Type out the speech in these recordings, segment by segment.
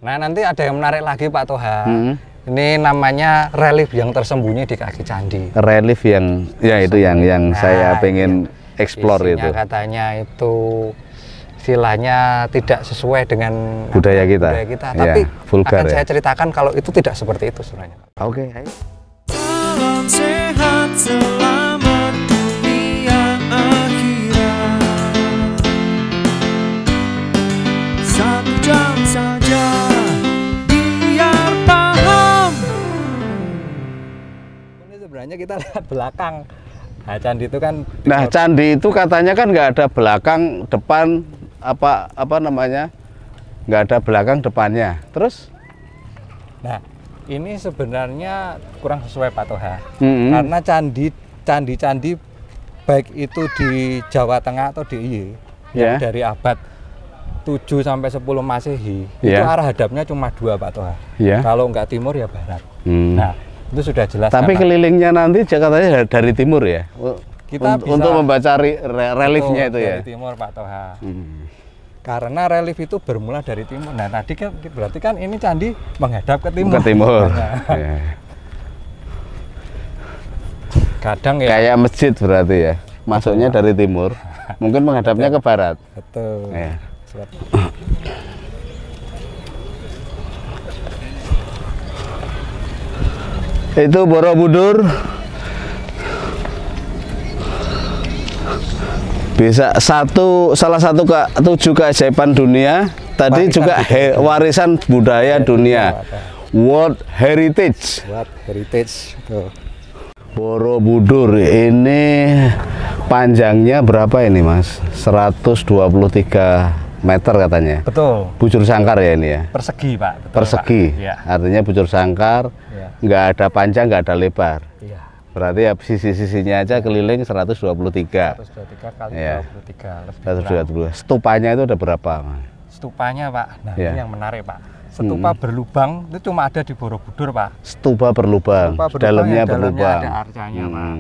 Nah, nanti ada yang menarik lagi Pak Toha. Ini namanya relief yang tersembunyi di kaki candi. Relief yang itu yang saya pengen explore itu. Katanya itu istilahnya tidak sesuai dengan budaya kita. Tapi vulgar, akan saya ceritakan kalau itu tidak seperti itu sebenarnya. Oke, ayo. Salam sehat selamat dunia akhirat. 1 jam saja biar paham. Ini sebenarnya kita lihat belakang. Nah, candi itu kan. Nah, candi itu katanya kan nggak ada belakang, depan, apa namanya, nggak ada belakang depannya. Terus? Nah, ini sebenarnya kurang sesuai Pak Toha. Karena candi baik itu di Jawa Tengah atau di IY yang dari abad 7 sampai 10 Masehi itu arah hadapnya cuma 2 Pak Toha. Kalau nggak timur ya barat. Nah, itu sudah jelas. Tapi kelilingnya nanti katanya dari timur ya. Kita bisa untuk membaca reliefnya itu ya. Dari timur Pak Toha. Karena relief itu bermula dari timur. Nah, tadi kan berarti kan ini candi menghadap ke timur. Ke timur. Kadang ya. Kayak masjid berarti ya. Masuknya dari timur, mungkin menghadapnya ke barat. Betul. Ya. Itu Borobudur. Bisa salah satu 7 keajaiban dunia. Tadi juga warisan budaya dunia. World Heritage. World Heritage. Tuh. Borobudur ini panjangnya berapa ini Mas? 123 meter katanya. Betul. Bujur sangkar ya ini ya? Persegi Pak. Betul, persegi. Pak. Ya. Artinya bujur sangkar. Nggak ada panjang, nggak ada lebar. Iya. Berarti ya sisi-sisinya aja keliling 123. 123 kali 23. Stupanya itu ada berapa, Mas? Stupanya, Pak. Nah, ini yang menarik, Pak. Stupa berlubang itu cuma ada di Borobudur, Pak. Stupa berlubang. Dalamnya berlubang. Ada arcanya, Pak.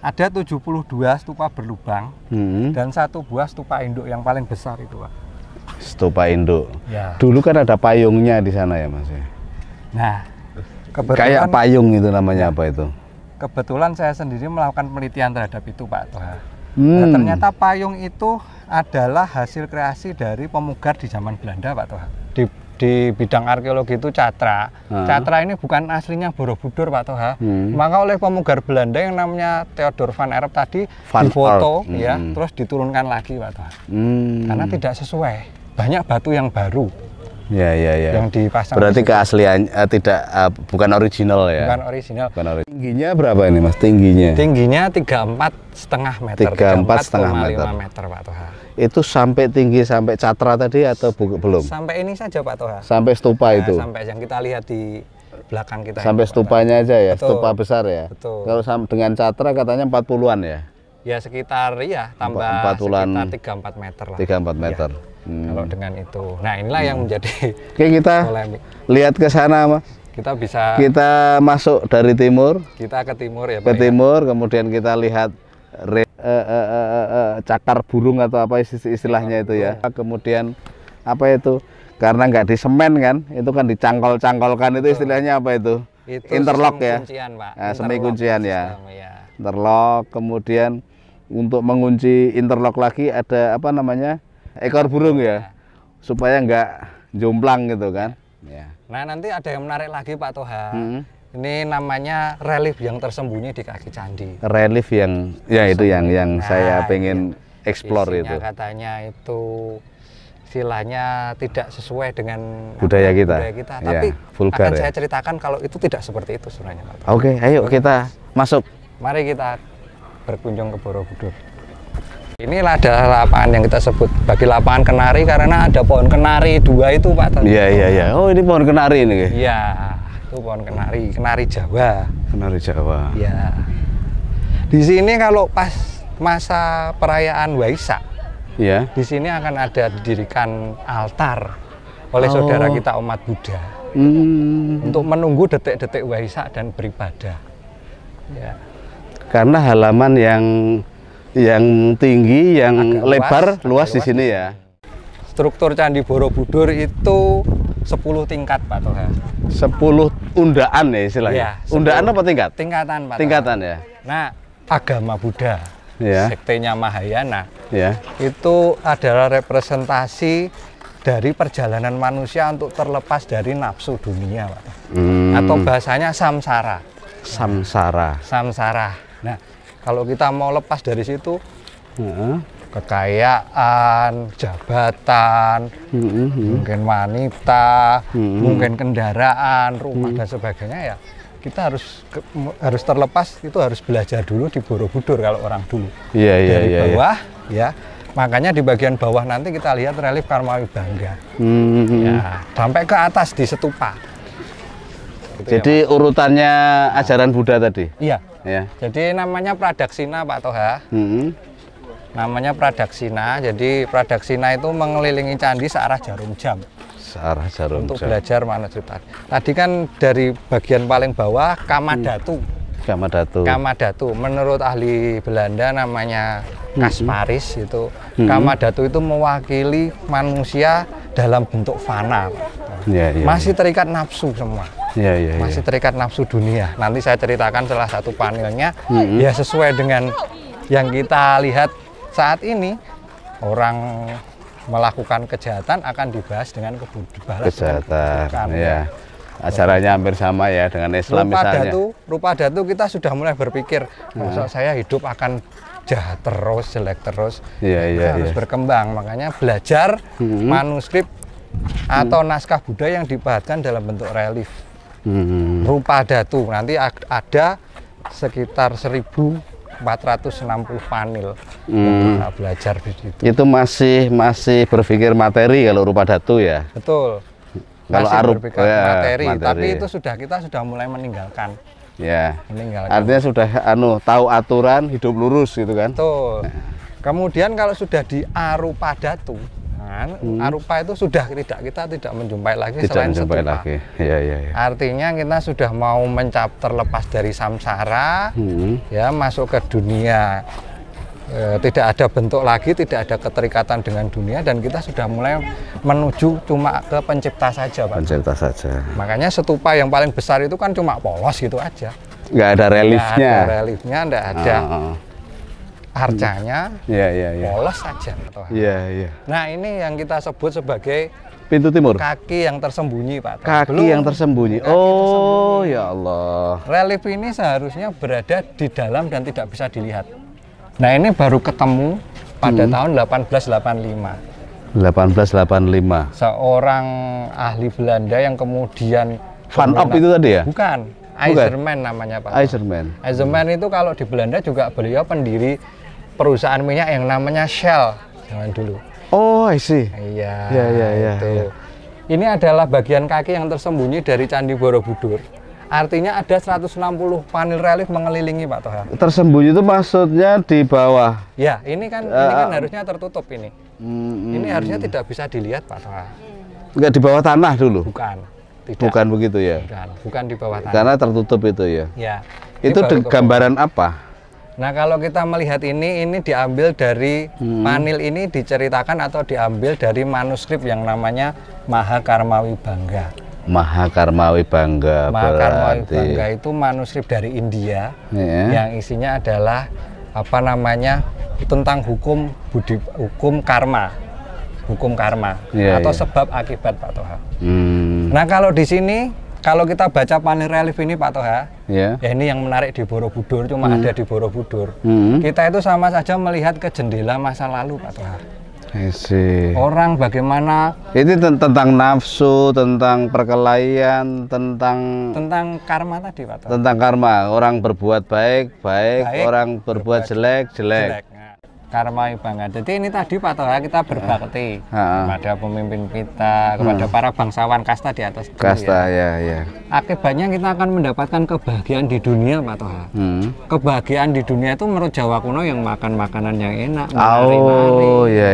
Ada 72 stupa berlubang dan 1 buah stupa induk yang paling besar itu, Pak. Stupa induk. Ya. Dulu kan ada payungnya di sana ya, Mas. Nah, kayak payung itu namanya apa itu? Kebetulan saya sendiri melakukan penelitian terhadap itu, Pak Toha. Nah, ternyata payung itu adalah hasil kreasi dari pemuggar di zaman Belanda, Pak Toha. Di bidang arkeologi itu Catra. Catra ini bukan aslinya Borobudur, Pak Toha. Maka oleh pemuggar Belanda yang namanya Theodor van Erp tadi difoto, ya, terus diturunkan lagi, Pak Toha. Karena tidak sesuai. Banyak batu yang baru. Ya. Yang dipasang. Berarti keaslian bukan original ya. Bukan original. Tingginya berapa ini, Mas? Tingginya 34,5 meter. 34,5 meter, Pak Toha. Itu sampai tinggi sampai Catra tadi atau belum? Sampai ini saja, Pak Toha. Sampai stupa itu. Sampai yang kita lihat di belakang kita. Sampai stupanya aja ya. Betul. Stupa besar ya. Betul. Kalau dengan Catra katanya 40-an ya. Ya sekitar tambah 40-an, sekitar 3-4 meter lah. 3-4 meter. Ya. Kalau dengan itu. Nah, inilah yang menjadi Oke, kita polemik. Lihat ke sana, Mas. Kita masuk dari timur. Kita ke timur ya, Pak. Ke timur, kemudian kita lihat cakar burung atau apa istilahnya itu ya. Kemudian apa itu? Karena nggak disemen kan, itu kan dicangkol-cangkolkan itu istilahnya apa itu? Interlock ya. Kuncian, Pak. Nah, semi kuncian ya. Ya. Interlock, kemudian untuk mengunci interlock lagi ada apa namanya? Ekor burung ya. Supaya nggak jomplang gitu kan. Ya. Nah, nanti ada yang menarik lagi Pak Toha. Ini namanya relief yang tersembunyi di kaki candi. Relief yang itu yang saya pengen explore itu. Katanya itu istilahnya tidak sesuai dengan budaya kita. Tapi vulgar akan saya ceritakan kalau itu tidak seperti itu sebenarnya, Pak Toha. Oke, ayo kita masuk. Mari kita berkunjung ke Borobudur. Inilah adalah lapangan yang kita sebut bagi lapangan kenari karena ada pohon kenari 2 itu, Pak Toha. Iya. Oh, ini pohon kenari ini. Iya. Itu pohon kenari Jawa. Kenari Jawa. Ya. Di sini kalau pas masa perayaan Waisak, ya, di sini akan ada didirikan altar oleh saudara kita umat Buddha untuk menunggu detik-detik Waisak dan beribadah. Ya. Karena halaman yang tinggi, yang lebar, luas di sini ya. Struktur Candi Borobudur itu 10 tingkat Pak Toha. 10 undaan ya istilahnya. Iya, 10 undaan apa tingkat? Tingkatan Pak Toha. Tingkatan ya. Nah, agama Buddha, Ya. sektenya Mahayana, Ya. itu adalah representasi dari perjalanan manusia untuk terlepas dari nafsu dunia, Pak. Atau bahasanya samsara. Samsara. Samsara. Nah, kalau kita mau lepas dari situ, Heeh. kekayaan, jabatan, mungkin wanita, mungkin kendaraan, rumah dan sebagainya, ya kita harus terlepas, itu harus belajar dulu di Borobudur kalau orang dulu. Iya, iya, Dari iya. bawah, ya. Makanya di bagian bawah nanti kita lihat relief Karma Wibangga. Ya, sampai ke atas di Setupa. Gitu Jadi ya, Pak. urutannya ajaran Buddha tadi. Iya. Ya. Jadi namanya Pradaksina Pak Toha. Mm-hmm. Namanya Pradaksina. Jadi Pradaksina itu mengelilingi candi searah jarum jam. Searah jarum Untuk jam. belajar manasrutan. Tadi kan dari bagian paling bawah Kamadatu. Kamadatu. Kamadatu menurut ahli Belanda namanya Kasparis itu. Kamadatu itu mewakili manusia dalam bentuk fana. Ya, ya, Masih terikat nafsu semua. ya, ya, Masih ya. terikat nafsu dunia. Nanti saya ceritakan salah satu panelnya ya sesuai dengan yang kita lihat saat ini. Orang melakukan kejahatan akan dibahas dengan Kejahatan. Ya. Acaranya hampir sama ya dengan Islam misalnya. Rupa datu kita sudah mulai berpikir, masa saya hidup akan jahat terus, jelek terus. Iya, iya, Harus iya. berkembang. Makanya belajar manuskrip atau naskah Buddha yang dipadatkan dalam bentuk relief. Rupa datu nanti ada sekitar 1460 panel yang kita belajar di situ. Itu masih berpikir materi kalau rupa datu ya. Betul. Kalau Masih arup berpikir ya, materi, materi. tapi itu kita sudah mulai meninggalkan. Ya. Meninggalkan. Artinya sudah tahu aturan hidup lurus gitu kan. Betul. Kemudian kalau sudah di arupa datu, arupa itu sudah kita tidak menjumpai lagi Tidak selain menjumpai Setupa. lagi. Iya, iya, iya. Artinya kita sudah mau terlepas dari samsara, ya masuk ke dunia. Tidak ada bentuk lagi, tidak ada keterikatan dengan dunia, dan kita sudah mulai menuju cuma ke pencipta saja, Pak. Pencipta saja. Makanya Setupa yang paling besar itu kan cuma polos gitu aja. Nggak ada reliefnya. Nggak ada reliefnya, nggak ada arcanya, Iya, iya, iya. polos saja. Iya, iya. Nah, ini yang kita sebut sebagai Pintu timur. kaki yang tersembunyi, Pak. Kaki yang tersembunyi. Kaki Oh, ya Allah. Relief ini seharusnya berada di dalam dan tidak bisa dilihat. Nah, ini baru ketemu pada tahun 1885. 1885. Seorang ahli Belanda yang kemudian Van Op itu tadi ya? Bukan, IJzerman namanya, Pak. IJzerman. IJzerman itu kalau di Belanda juga beliau pendiri perusahaan minyak yang namanya Shell zaman dulu. Oh, I see. Iya. Iya, iya, iya, itu. iya. Ini adalah bagian kaki yang tersembunyi dari Candi Borobudur. Artinya ada 160 panel relief mengelilingi, Pak Toha. Tersembunyi itu maksudnya di bawah. Ya, ini kan harusnya tertutup ini. Ini harusnya tidak bisa dilihat, Pak Toha. Enggak di bawah tanah dulu. Bukan. Tidak. Bukan begitu ya. Bukan di bawah tanah. Karena tertutup itu ya. Ya. Itu Ini baru gambaran apa? Nah, kalau kita melihat ini diambil dari panel ini diceritakan atau diambil dari manuskrip yang namanya Mahakarma Wibangga. Mahakarma Wibangga. Mahakarma berarti. Wibangga itu manuskrip dari India Ya. yang isinya adalah tentang hukum karma. Hukum karma Ya, atau ya. sebab akibat, Pak Toha. Hmm. Nah, kalau di sini kalau kita baca panel relief ini, Pak Toha, Ya. ya ini yang menarik di Borobudur, cuma ada di Borobudur. Hmm. Kita itu sama saja melihat ke jendela masa lalu, Pak Toha. I see. Orang bagaimana Ini tentang nafsu, tentang perkelahian, tentang karma tadi, Pak Toha. tentang karma. Orang berbuat baik, Baik, orang berbuat jelek. Jelek. Nah, karma Wibangga. Jadi ini tadi, Pak Toha, kita berbakti kepada pemimpin kita, kepada para bangsawan kasta di atas dulu, Kasta ya. ya. Akibatnya kita akan mendapatkan kebahagiaan di dunia, Pak Toha. Kebahagiaan di dunia itu menurut Jawa kuno yang makan makanan yang enak, menari-nari, Oh, ya.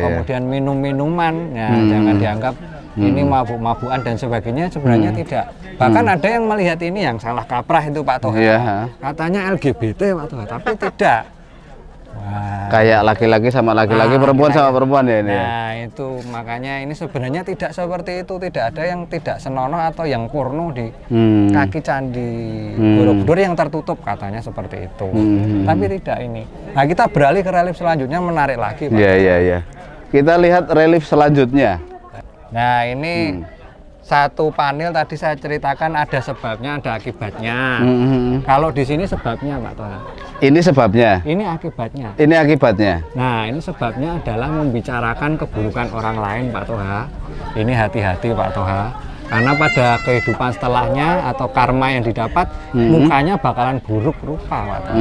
kemudian minum minuman, ya, jangan dianggap ini mabuk-mabukan dan sebagainya, sebenarnya tidak. Bahkan ada yang melihat ini yang salah kaprah itu, Pak Toha. Iya. Katanya LGBT, Pak Toha, tapi tidak. Kayak laki-laki sama laki-laki, perempuan sama perempuan ya ini. Nah, itu makanya ini sebenarnya tidak seperti itu, tidak ada yang tidak senonoh atau yang kurno di kaki candi Borobudur yang tertutup katanya seperti itu. Tapi tidak ini. Nah, kita beralih ke relief selanjutnya, menarik lagi, Pak. Iya. Kita lihat relief selanjutnya. Nah, ini satu panel tadi saya ceritakan ada sebabnya, ada akibatnya. Kalau di sini sebabnya, Pak Toha. Ini sebabnya. Ini akibatnya. Ini akibatnya. Nah, ini sebabnya adalah membicarakan keburukan orang lain, Pak Toha. Ini hati-hati, Pak Toha. Karena pada kehidupan setelahnya atau karma yang didapat, mukanya bakalan buruk rupa, Pak Toha.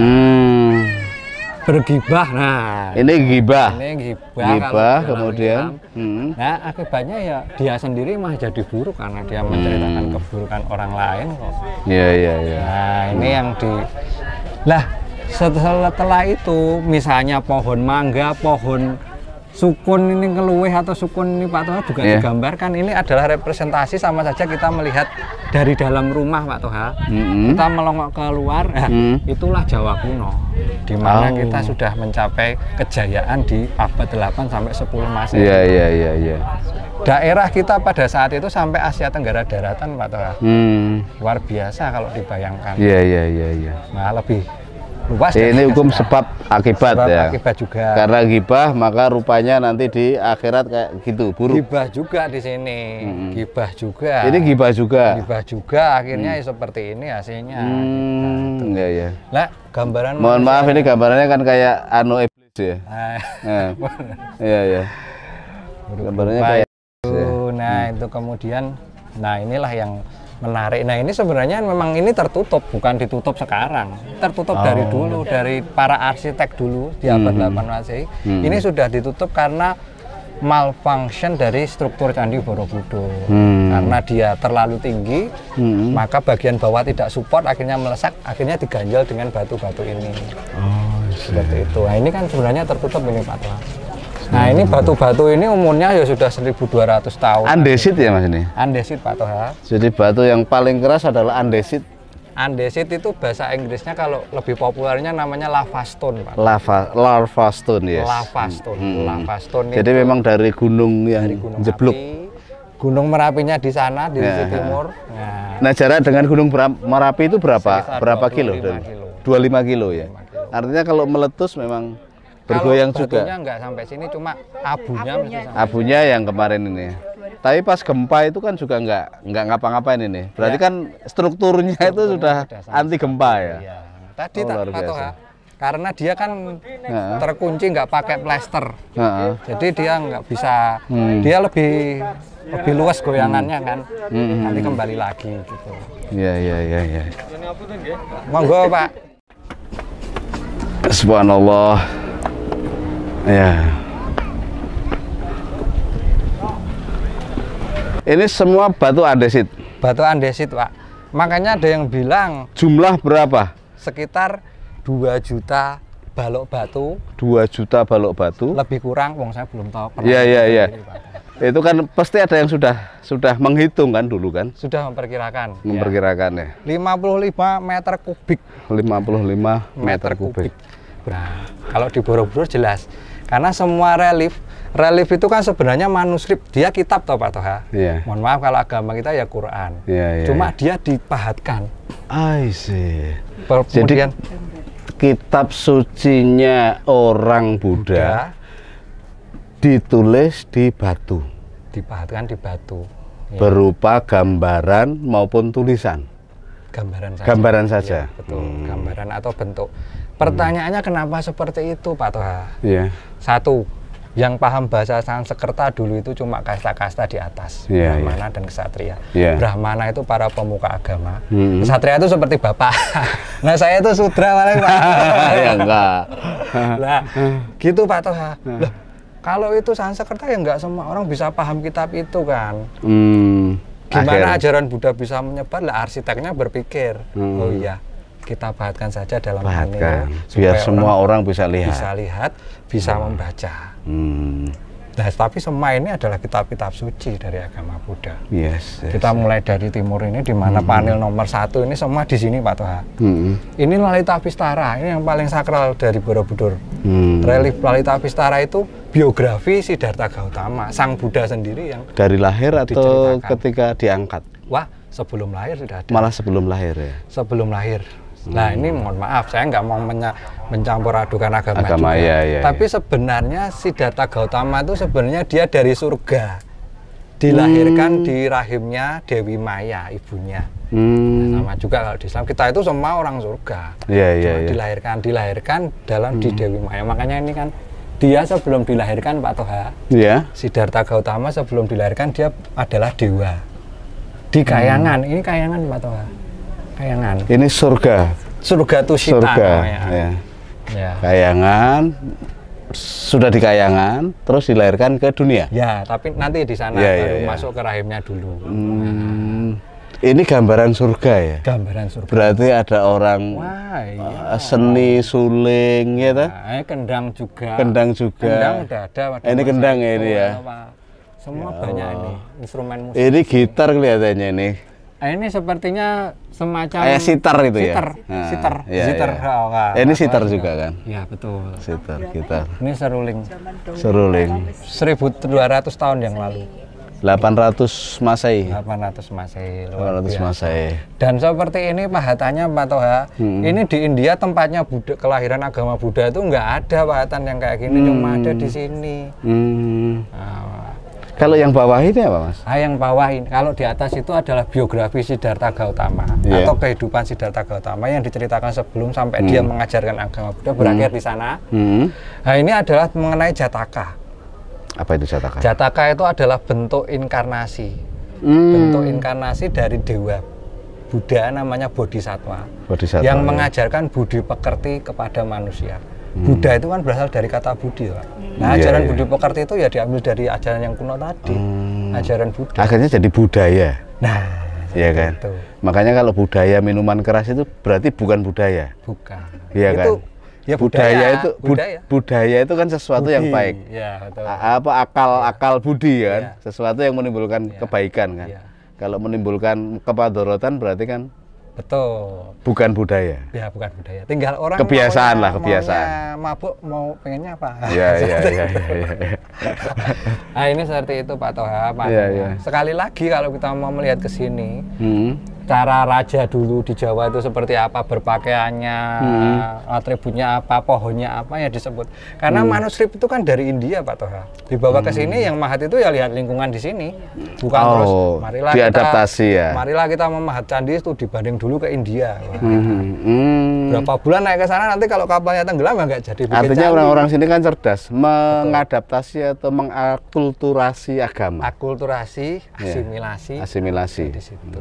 Bergibah, nah. Ini gibah. Ini gibah. Gibah, kemudian. Nah, akibatnya ya dia sendiri mah jadi buruk karena dia menceritakan keburukan orang lain kok. Iya. Nah, ini yang Lah, setelah itu misalnya pohon mangga, pohon sukun ini keluih atau sukun ini Pak Toha juga digambarkan. Ini adalah representasi, sama saja kita melihat dari dalam rumah Pak Toha. Kita melongok keluar, itulah Jawa kuno, di mana kita sudah mencapai kejayaan di abad 8 sampai 10 Masehi. Iya. Daerah kita pada saat itu sampai Asia Tenggara daratan Pak Toha. Luar biasa kalau dibayangkan. Iya. Nah, lebih luas. Ini hukum sebab akibat ya. Akibat juga. Karena gibah maka rupanya nanti di akhirat kayak gitu, buruk. Gibah juga di sini. Gibah juga. Ini gibah juga. Gibah juga akhirnya seperti ini hasilnya. Iya. Lah, gambaran Mohon maaf, ini gambarannya kan kayak anu iblis ya. Iya. Gambarannya kayak nah, itu kemudian inilah yang menarik. Nah, ini sebenarnya memang ini tertutup, bukan ditutup sekarang. Tertutup dari dulu, dari para arsitek dulu di abad 8 Masehi. Ini sudah ditutup karena malfunction dari struktur Candi Borobudur. Karena dia terlalu tinggi, maka bagian bawah tidak support, akhirnya melesak, akhirnya diganjal dengan batu-batu ini. Seperti itu. Nah, ini kan sebenarnya tertutup ini Pak Toha. Nah, ini batu-batu ini umurnya ya sudah 1200 tahun. andesit ya Mas ini? Andesit Pak Toha. Jadi batu yang paling keras adalah andesit. Andesit itu bahasa Inggrisnya, kalau lebih populernya namanya lava stone, Pak. Lava stone, yes. Lava stone. Lava stone. Jadi memang dari gunung yang jeblok. Gunung Merapinya di sana, di sisi timur. Nah, jarak dengan Gunung Merapi itu berapa? Berapa kilo? 25 kilo ya. Artinya kalau meletus memang bergoyang juga. Batunya nggak sampai sini, cuma abunya abunya yang kemarin ini. Tapi pas gempa itu kan juga nggak ngapa-ngapain ini. Berarti kan strukturnya itu sudah anti gempa ya. Iya. Tadi Pak Toha, karena dia kan terkunci, nggak pakai plester. Jadi dia nggak bisa, dia lebih luas goyangannya kan. Nanti kembali lagi gitu. Iya. Monggo Pak. Subhanallah. Ya. Ini semua batu andesit. Batu andesit, Pak. Makanya ada yang bilang jumlah berapa? Sekitar 2 juta balok batu. 2 juta balok batu. Lebih kurang, wong saya belum tahu. Iya. Itu kan pasti ada yang sudah menghitung kan dulu kan? Sudah memperkirakan. Memperkirakan ya. 55 meter kubik. 55 meter kubik. Nah, kalau di Borobudur jelas. Karena semua relief itu kan sebenarnya manuskrip, dia kitab toh Pak Toha. Mohon maaf kalau agama kita ya Quran. Cuma dia dipahatkan. I see. Kemudian jadi kitab sucinya orang Buddha ditulis di batu. Dipahatkan di batu. Berupa gambaran maupun tulisan. Gambaran saja. Ya, betul. Gambaran atau bentuk. Pertanyaannya kenapa seperti itu Pak Toha? Satu, yang paham bahasa Sanskerta dulu itu cuma kasta-kasta di atas, Brahmana dan Ksatria. Brahmana itu para pemuka agama, Ksatria itu seperti bapak. Nah, saya itu sudra malah Pak. Ya enggak. Nah, gitu Pak Toha. Loh, kalau itu Sanskerta ya nggak semua orang bisa paham kitab itu kan. Gimana ajaran Buddha bisa menyebar? Lah, arsiteknya berpikir, oh iya, kita pahatkan saja dalam ini biar semua orang bisa lihat, bisa membaca. Nah, tapi semua ini adalah kitab-kitab suci dari agama Buddha. Kita mulai dari timur ini, di mana panel nomor 1 ini semua di sini Pak Toha. Ini Lalita Vistara, ini yang paling sakral dari Borobudur. Relief Lalita Vistara itu biografi Siddhartha Gautama, sang Buddha sendiri yang dari lahir atau diceritakan. ketika diangkat? Wah, sebelum lahir sudah ada. Malah sebelum lahir ya. Sebelum lahir. Nah ini mohon maaf, saya nggak mau mencampur adukan agama juga. Iya. Tapi sebenarnya Siddhartha Gautama itu sebenarnya dia dari surga, dilahirkan di rahimnya Dewi Maya, ibunya. Sama juga kalau di Islam kita itu semua orang surga. Iya. Dilahirkan dalam di Dewi Maya. Makanya ini kan dia sebelum dilahirkan Pak Toha. Iya. Siddhartha Gautama sebelum dilahirkan dia adalah dewa. Di Kayangan, ini Kayangan Pak Toha. Kayangan. Ini surga. Surga Tusita namanya. Ya. Ya. Kayangan, sudah di Kayangan, terus dilahirkan ke dunia. Ya, tapi nanti di sana baru masuk ke rahimnya dulu. Ini gambaran surga ya. Gambaran surga. Berarti ada orang seni suling ya toh? Kendang juga. Kendang juga. Kendang udah ada. Ini kendang ya ini ya. Semua banyak ini instrumen musik. Ini gitar kelihatannya ini. Ini sepertinya semacam sitar itu ya. Sitar. Ini sitar juga kan? Ya betul. Sitar, gitar. Ini seruling. Seruling. 1200 tahun yang lalu. 800 Masehi. 800 Masehi. 800 Masehi. Dan seperti ini pahatannya Pak Toha. Ini di India tempatnya Buddha, kelahiran agama Buddha itu nggak ada pahatan yang kayak gini, cuma ada di sini. Kalau yang bawah ini apa Mas? Yang bawah ini, kalau di atas itu adalah biografi Siddhartha Gautama atau kehidupan Siddhartha Gautama yang diceritakan sebelum sampai dia mengajarkan agama Buddha berakhir di sana. Nah ini adalah mengenai Jataka. Apa itu Jataka? Jataka itu adalah bentuk inkarnasi, bentuk inkarnasi dari dewa Buddha namanya Bodhisattva, yang mengajarkan budi pekerti kepada manusia. Buddha itu kan berasal dari kata budi, Pak. Nah, ajaran budi pekerti itu ya diambil dari ajaran yang kuno tadi, ajaran Buddha. Akhirnya jadi budaya. Nah, ya kan. Itu. Makanya kalau budaya minuman keras itu berarti bukan budaya. Bukan. Iya kan. Ya budaya itu kan sesuatu yang baik. Ya, betul. Akal budi kan, sesuatu yang menimbulkan kebaikan kan. Kalau menimbulkan kepadorotan berarti kan betul. Bukan budaya. Ya, bukan budaya. Tinggal orang kebiasaan lah, kebiasaan. Mabuk mau pengennya apa? Iya. Nah, ini seperti itu Pak Toha. Sekali lagi kalau kita mau melihat ke sini, cara raja dulu di Jawa itu seperti apa berpakaiannya, atributnya apa, pohonnya apa ya disebut. Karena manuskrip itu kan dari India Pak Toha. Dibawa ke sini yang mahat itu ya lihat lingkungan di sini. Bukan terus marilah diadaptasi marilah kita memahat candi itu dibanding dulu ke India. Berapa bulan naik ke sana nanti kalau kapalnya tenggelam ya nggak jadi. Artinya orang-orang sini kan cerdas mengadaptasi atau mengakulturasi agama. Akulturasi, asimilasi. Di situ.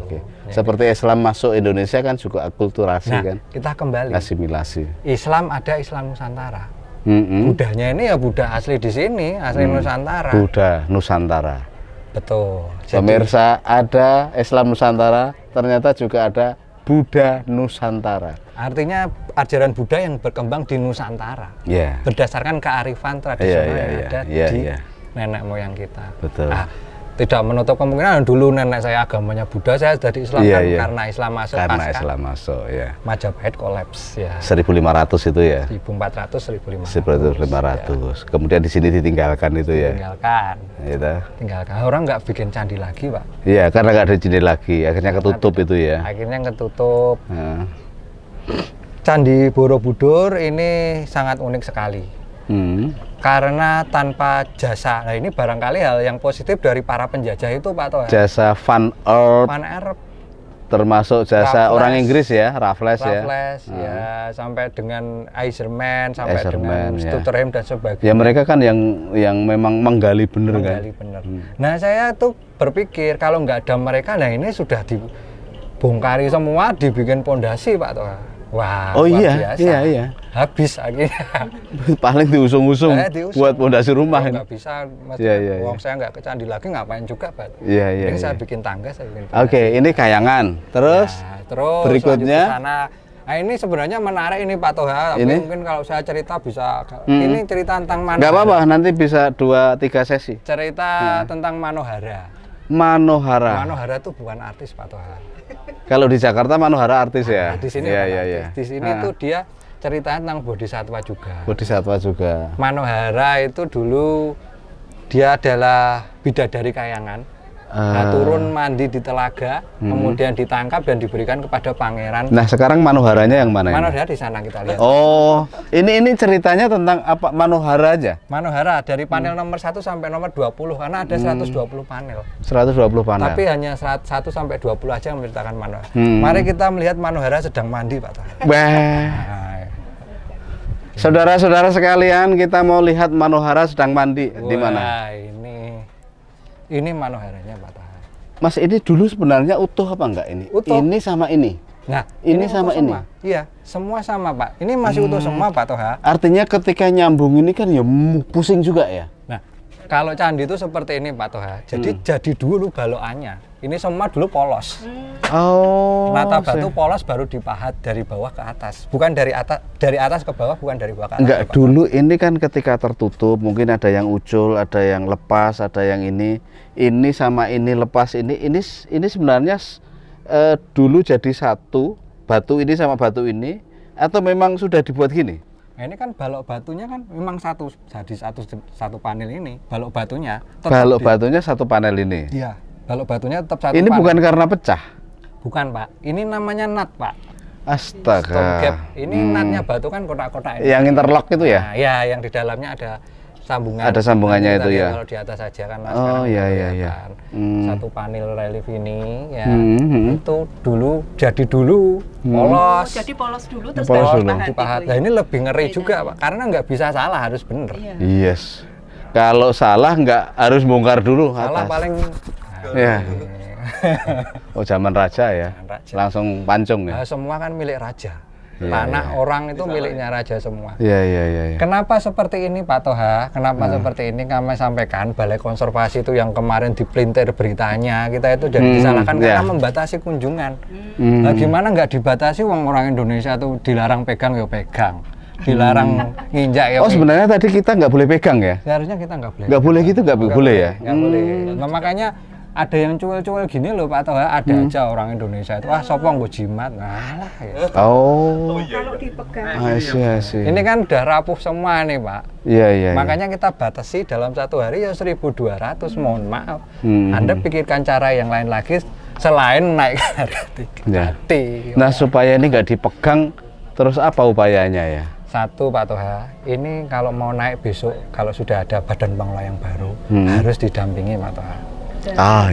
Seperti Islam masuk Indonesia kan juga akulturasi kan. Kita kembali. Asimilasi. Islam ada Islam Nusantara. Budanya ini ya Buddha asli di sini, asli Nusantara. Buddha Nusantara. Betul. Pemirsa, ada Islam Nusantara, ternyata juga ada Buddha Nusantara. Artinya ajaran Buddha yang berkembang di Nusantara. Berdasarkan kearifan tradisional yang ada di nenek moyang kita. Betul. Tidak menutup kemungkinan dulu nenek saya agamanya Buddha, saya jadi Islam karena Islam masuk. Karena Islam masuk ya. Majapahit kolaps ya. 1500 itu ya. 1400, 1500. Kemudian di sini ditinggalkan itu ya. Tinggalkan. Orang nggak bikin candi lagi, Pak. Iya, karena nggak ada candi lagi. Akhirnya ketutup itu ya. Akhirnya ketutup. Candi Borobudur ini sangat unik sekali. Karena tanpa jasa, nah ini barangkali hal yang positif dari para penjajah itu Pak Toha. Jasa Van Earp, termasuk jasa orang Inggris ya, Raffles ya, sampai dengan Eiserman, sampai dengan Stutterheim dan sebagainya. Ya mereka kan yang memang menggali bener kan. Nah saya tuh berpikir kalau nggak ada mereka, nah ini sudah dibongkari semua, dibikin pondasi Pak Toha. Wah, iya. Habis akhirnya. Paling diusung-usung buat pondasi rumah. Nggak bisa, uang saya nggak ke candi lagi, ngapain juga, Pak? Iya. Ini saya bikin tangga, saya bikin. Oke, ini Kayangan. Terus berikutnya. Nah ini sebenarnya menarik ini Pak Toha, tapi mungkin kalau saya cerita bisa. Ini cerita tentang Manohara. Nggak apa-apa, nanti bisa 2-3 sesi. Cerita tentang Manohara. Manohara itu bukan artis Pak Toha. Kalau di Jakarta Manohara artis ya. Di sini di sini tuh dia ceritanya tentang bodhisatwa juga. Bodhisatwa juga. Manohara itu dulu dia adalah bidadari kayangan. Nah, turun mandi di telaga, kemudian ditangkap dan diberikan kepada pangeran. Nah, sekarang Manoharanya yang mana ini? Manohara di sana kita lihat. Oh, ini ceritanya tentang apa? Manohara aja? Manohara dari panel nomor 1 sampai nomor 20 karena ada 120 panel. 120 panel. Tapi hanya 1 sampai 20 aja yang menceritakan Manohara. Mari kita melihat Manohara sedang mandi, Pak Toha. Bah. Saudara-saudara sekalian, kita mau lihat Manohara sedang mandi di mana? Ini Manoharanya, Pak Toha. Mas, ini dulu sebenarnya utuh apa enggak ini? Utuh. Ini sama ini. Nah, ini sama ini. Iya, semua sama, Pak. Ini masih utuh semua, Pak Toha. Artinya ketika nyambung ini kan ya pusing juga ya. Nah, kalau candi itu seperti ini, Pak Toha. Jadi dulu balokannya. Ini semua dulu polos. Oh. Rata batu polos baru dipahat dari bawah ke atas. Bukan dari atas ke bawah, bukan dari bawah ke atas. Enggak, dulu ini kan ketika tertutup, mungkin ada yang ucul, ada yang lepas, ada yang ini sama ini lepas, ini sebenarnya dulu jadi satu, batu ini sama batu ini, atau memang sudah dibuat gini? Nah, ini kan balok batunya kan memang jadi satu panel ini, balok batunya. Balok batunya satu panel ini. Iya, balok batunya tetap satu ini panel. Bukan karena pecah? Bukan, Pak. Ini namanya nut, Pak. Astaga. Stop gap. Ini nutnya batu kan kotak-kotak ini. Yang interlock itu ya? Nah, ya, yang di dalamnya ada sambungan. Ada sambungannya itu ya. Kalau di atas saja kan. Oh iya. Satu panel relief ini ya. Itu dulu polos. Jadi polos dulu terus dipahat. Nah, ini lebih ngeri juga, Pak. Karena nggak bisa salah, harus bener. Yes. Kalau salah nggak harus bongkar dulu salah atas. paling ya. Oh, zaman raja ya. Raja. Langsung pancung ya. Nah, semua kan milik raja. Tanah orang itu miliknya raja semua. Iya. Kenapa seperti ini, Pak Toha? Kenapa seperti ini kami sampaikan? Balai Konservasi itu yang kemarin dipelintir beritanya, kita itu jadi disalahkan karena membatasi kunjungan. Nah, gimana nggak dibatasi? Orang Indonesia tuh dilarang pegang ya pegang, dilarang nginjak ya. Oh, sebenarnya tadi kita nggak boleh pegang ya? Seharusnya kita nggak boleh. Nggak boleh gitu, nggak boleh ya? Nggak boleh. Nah, makanya ada yang cuel-cuel gini loh, Pak Toha, ada aja orang Indonesia itu sopong gue jimat. Nah, ya. Oh. Kalau dipegang. Asih. Ini kan udah rapuh semua nih, Pak. Iya. Makanya kita batasi dalam satu hari ya 1.200. Mohon maaf. Anda pikirkan cara yang lain lagi selain naik harga tiket. Nah, supaya ini nggak dipegang, terus apa upayanya ya? Satu, Pak Toha, ini kalau mau naik besok, kalau sudah ada badan pengelola yang baru, harus didampingi, Pak Toha.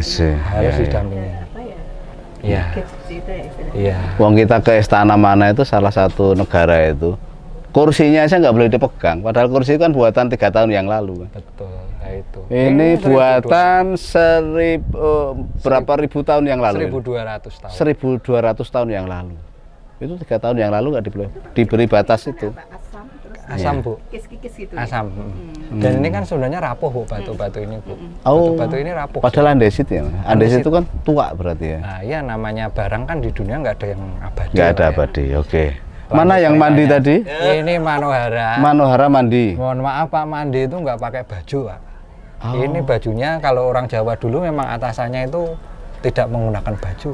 Sih. Harus didampingi. Iya. Wong kita ke istana mana itu salah satu negara itu, kursinya aja nggak boleh dipegang. Padahal kursi itu kan buatan 3 tahun yang lalu. Betul, nah itu. Ini buatan berapa ribu tahun yang lalu? 1.200 tahun. 1.200 tahun yang lalu. Itu 3 tahun yang lalu nggak diberi batas itu. Asam, Bu. Kis-kis gitu. Asam. Dan ini kan sebenarnya rapuh, Bu, batu-batu ini, Bu. Oh. Batu-batu ini rapuh. Padahal andesit ya. Andesit itu kan tua berarti ya. Nah, iya, namanya barang kan di dunia nggak ada yang abadi. Nggak ada abadi. Oke. Mana yang mandi tadi? Ini Manohara. Manohara mandi. Mohon maaf, Pak, mandi itu nggak pakai baju, Pak. Ini bajunya kalau orang Jawa dulu memang atasannya itu tidak menggunakan baju.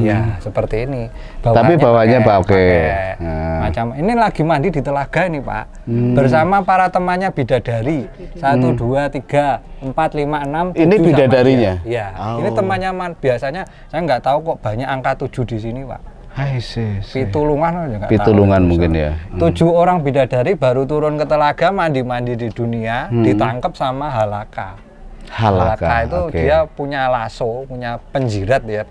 Ya, seperti ini. Tapi bawahnya pakai. Macam ini lagi mandi di telaga ini, Pak. Bersama para temannya bidadari. 1 2 3 4 5 6 7. Ini bidadarinya. Iya. Ini temannya biasanya saya nggak tahu kok banyak angka 7 di sini, Pak. Pitulungan aja. Pitulungan mungkin ya. 7 orang bidadari baru turun ke telaga mandi-mandi di dunia, ditangkap sama Halaka. Halaka itu dia punya lasso, punya penjirat ya,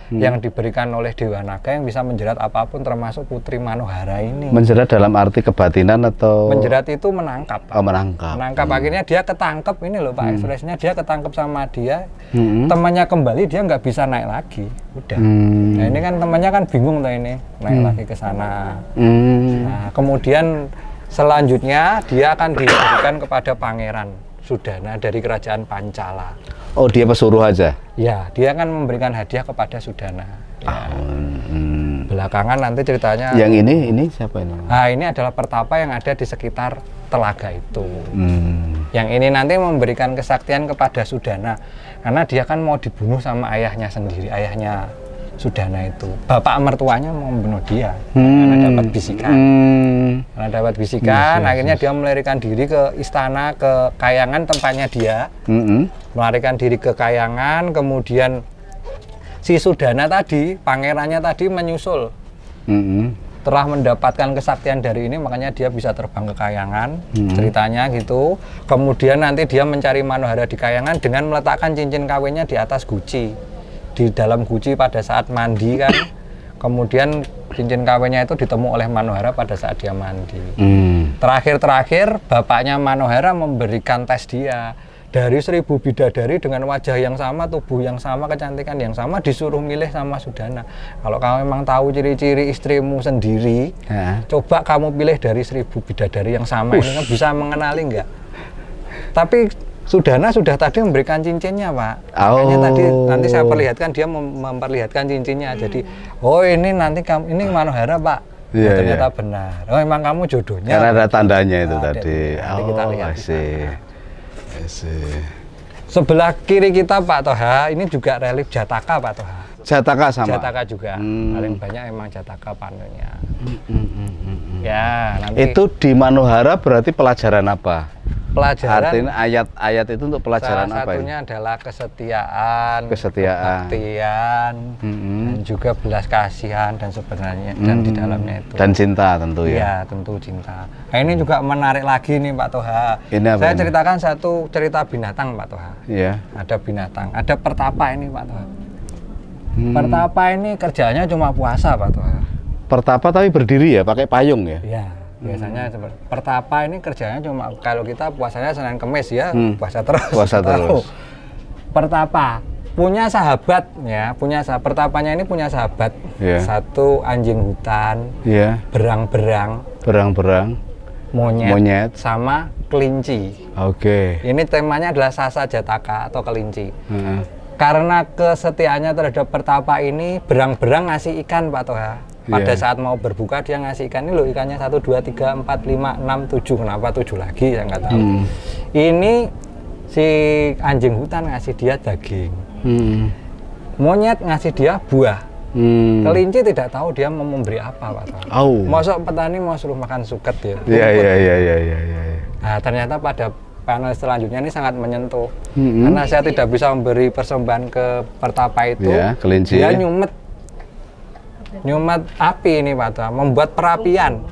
yang diberikan oleh Dewa Naga yang bisa menjerat apapun termasuk Putri Manohara ini. Menjerat dalam arti kebatinan atau? Menjerat itu menangkap. Oh, menangkap. Menangkap akhirnya dia ketangkep ini loh, Pak, ekspresinya dia ketangkep sama dia. Temannya kembali dia nggak bisa naik lagi. Udah. Nah, ini kan temannya kan bingung tuh ini, naik lagi ke sana. Nah, kemudian selanjutnya dia akan diberikan kepada Pangeran Sudana dari kerajaan Pancala. Oh, dia pesuruh aja? Ya, dia akan memberikan hadiah kepada Sudana. Ya. Belakangan nanti ceritanya. Yang ini siapa ini? Nah, ini adalah pertapa yang ada di sekitar telaga itu. Yang ini nanti memberikan kesaktian kepada Sudana, karena dia kan mau dibunuh sama ayahnya sendiri, ayahnya Sudana itu. Bapak mertuanya mau membunuh dia karena dapat bisikan. Karena dapat bisikan, akhirnya dia melarikan diri ke istana, ke Kayangan tempatnya dia. Melarikan diri ke Kayangan, kemudian si Sudana tadi, pangerannya tadi menyusul. Setelah mendapatkan kesaktian dari ini, makanya dia bisa terbang ke Kayangan, ceritanya gitu. Kemudian nanti dia mencari Manohara di Kayangan dengan meletakkan cincin kawinnya di atas guci. Di dalam guci pada saat mandi kan, kemudian cincin kawinnya itu ditemu oleh Manohara pada saat dia mandi. Terakhir bapaknya Manohara memberikan tes dia. Dari 1000 bidadari dengan wajah yang sama, tubuh yang sama, kecantikan yang sama, disuruh milih sama Sudana. Kalau kamu memang tahu ciri-ciri istrimu sendiri, coba kamu pilih dari 1000 bidadari yang sama. Ini kan bisa mengenali nggak? Tapi Sudana sudah tadi memberikan cincinnya, Pak. Makanya tadi nanti saya perlihatkan, dia memperlihatkan cincinnya. Jadi, oh ini nanti kamu, ini Manohara, Pak. Ternyata benar. Oh memang kamu jodohnya. Karena ada tandanya itu tadi. Nanti kita lihat. Sebelah kiri kita Pak Toha, ini juga relief Jataka Pak Toha. Jataka sama? Jataka juga, paling banyak emang Jataka panunya. Ya, nanti itu di Manohara berarti pelajaran apa? Pelajaran, artinya ayat-ayat itu untuk pelajaran apa? Salah satunya adalah kesetiaan, kebaktian, dan juga belas kasihan dan sebenarnya dan di dalamnya itu. Dan cinta tentu ya? Iya, tentu cinta. Nah ini juga menarik lagi nih Pak Toha. Saya ceritakan satu cerita binatang Pak Toha. Iya. Ada binatang, ada pertapa ini Pak Toha. Pertapa ini kerjanya cuma puasa Pak Toha. Pertapa tapi berdiri ya, pakai payung ya? Iya. Biasanya seperti pertapa ini kerjanya cuma kalau kita puasanya Senin Kemis ya, puasa terus. Puasa terus. Pertapa punya sahabat ya, pertapanya ini punya sahabat. Satu anjing hutan, berang-berang, monyet, sama kelinci. Oke. Ini temanya adalah Sasa Jataka atau kelinci. Karena kesetiaannya terhadap pertapa ini, berang-berang ngasih ikan Pak Toha. Pada saat mau berbuka dia ngasih ikan, ini loh ikannya 1, 2, 3, 4, 5, 6, 7. Kenapa 7 lagi saya nggak tahu. Ini si anjing hutan ngasih dia daging. Monyet ngasih dia buah. Kelinci tidak tahu dia mau memberi apa Pak. Masuk petani mau suruh makan suket ya. Iya. Nah ternyata pada panel selanjutnya ini sangat menyentuh. Karena saya tidak bisa memberi persembahan ke pertapa itu. Kelinci. Dia nyumet api ini Pak Tua, membuat perapian.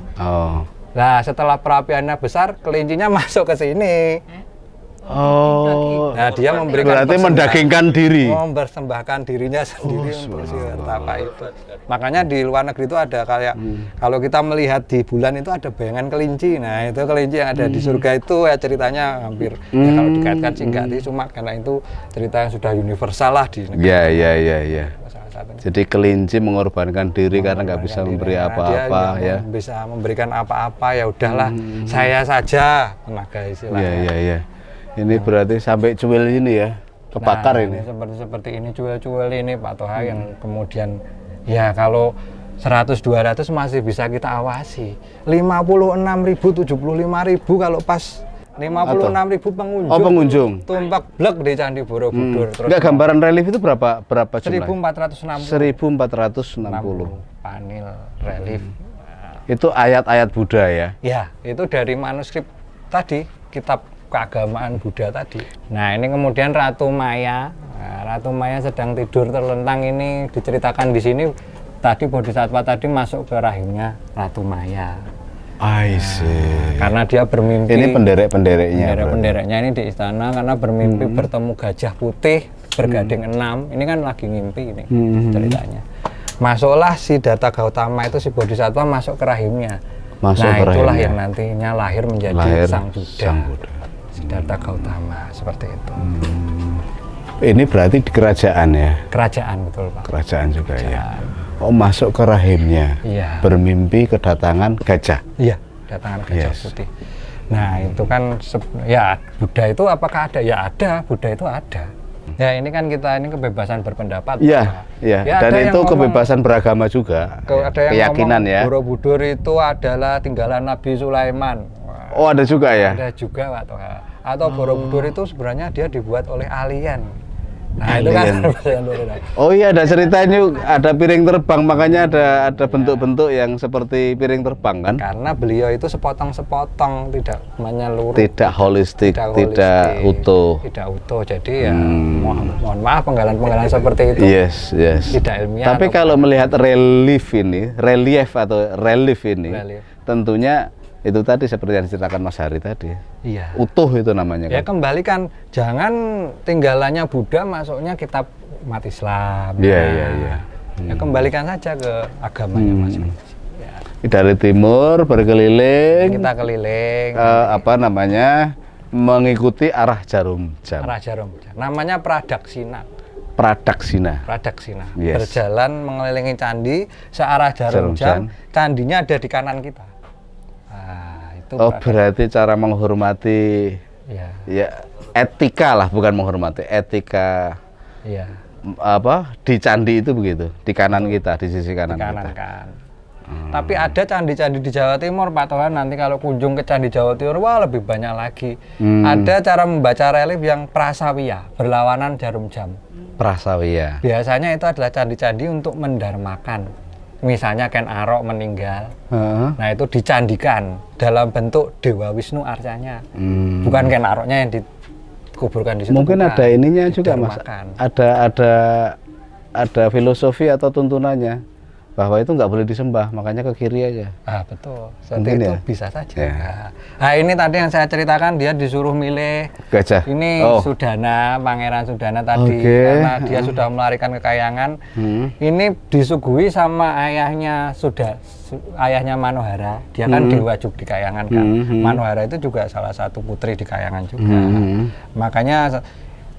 Nah setelah perapiannya besar, kelincinya masuk ke sini. Nah dia memberikan berarti mendagingkan diri, mempersembahkan dirinya sendiri untuk si pertapa itu. Makanya di luar negeri itu ada kayak kalau kita melihat di bulan itu ada bayangan kelinci. Nah itu kelinci yang ada di surga itu ya ceritanya hampir ya, kalau dikaitkan sih enggak sih, cuma karena itu cerita yang sudah universal lah di negara. Iya. Jadi kelinci mengorbankan diri karena nggak bisa memberi apa-apa ya. Bisa memberikan apa-apa ya udahlah saya saja tenaga istilahnya. Iya. Ini berarti sampai cuil ini ya, kebakar ini. Seperti ini cuil-cuil ini Pak Toha yang kemudian ya kalau 100-200 masih bisa kita awasi. 56.000, 75.000 kalau pas 56.000 pengunjung. Pengunjung. Tumpak blek di Candi Borobudur. Enggak, gambaran relief itu berapa jumlah? 1460. 1460. Panel relief. Itu ayat-ayat Buddha ya? Ya, itu dari manuskrip tadi, kitab keagamaan Buddha tadi. Nah, ini kemudian Ratu Maya. Nah, Ratu Maya sedang tidur terlentang ini diceritakan di sini. Tadi Bodhisattva tadi masuk ke rahimnya Ratu Maya. Karena dia bermimpi. Ini penderek-pendereknya. Penderek-pendereknya ini di istana karena bermimpi bertemu gajah putih bergading 6. Ini kan lagi ngimpi ini ceritanya. Masuklah si Siddhartha Gautama itu si Bodhisattva masuk ke rahimnya. Itulah yang nantinya lahir menjadi Sang Buddha. Siddhartha Gautama seperti itu. Ini berarti di kerajaan ya? Kerajaan betul Pak. Kerajaan juga ya. Masuk ke rahimnya, bermimpi kedatangan gajah. Iya, kedatangan gajah putih. Nah itu kan ya Buddha itu apakah ada? Ya ada, Buddha itu ada. Ya ini kan kita ini kebebasan berpendapat. Iya. Dan itu kebebasan beragama juga. Ada yang keyakinan ya. Borobudur itu adalah tinggalan Nabi Sulaiman. Ada juga ya? Ada juga Pak Toha. Atau Borobudur itu sebenarnya dia dibuat oleh alien. Nah, itu kan Oh iya, ada ceritanya, ada piring terbang, makanya ada bentuk-bentuk yang seperti piring terbang kan? karena beliau itu sepotong-sepotong, tidak menyeluruh, Tidak holistik, tidak utuh. tidak utuh. Jadi ya mohon maaf penggalan-penggalan seperti itu Yes, yes. tidak ilmiah. Tapi atau kalau melihat relief ini, relief ini, Relief. tentunya itu tadi seperti yang diceritakan Mas Hari tadi, iya. utuh itu namanya Ya kan? kembali kan, jangan tinggalannya Buddha masuknya kitab umat Islam. Iya, Nah, iya, iya. Ya kembalikan saja ke agamanya masing-masing. Ya. Dari timur berkeliling, Kita keliling apa namanya, mengikuti arah jarum jam, arah jarum. Namanya Pradaksina. Pradaksina. Pradaksina. Yes. Berjalan mengelilingi candi searah jarum Jarum jam. Candinya ada di kanan kita. Nah, itu Oh, berarti cara menghormati, ya, ya etika lah, bukan menghormati, etika iya. apa di candi itu begitu, di kanan kita, di sisi Di kanan kanan kita. kan. Tapi ada candi-candi di Jawa Timur, Pak Tohan. Nanti kalau kunjung ke candi Jawa Timur, wah lebih banyak lagi. Ada cara membaca relief yang prasawiya, berlawanan jarum jam. Prasawiya. Biasanya itu adalah candi-candi untuk mendarmakan. Misalnya Ken Arok meninggal, Heeh. nah itu dicandikan dalam bentuk Dewa Wisnu arcanya. Hmm. Bukan Ken Aroknya yang dikuburkan di situ. Mungkin bukan. ada ininya juga Mas. Didarmakan. Ada filosofi atau tuntunannya bahwa itu nggak boleh disembah, makanya ke kiri aja. Ah betul, seperti Mungkin itu ya? bisa saja. Ya. Nah ini tadi yang saya ceritakan, dia disuruh milih. Gajah. Ini Oh. Sudana, Pangeran Sudana tadi, Oke. karena dia sudah melarikan kekayangan. Ini disuguhi sama ayahnya ayahnya Manohara. Dia kan dewa juga di kayangan kan. Manohara itu juga salah satu putri di kayangan juga. Makanya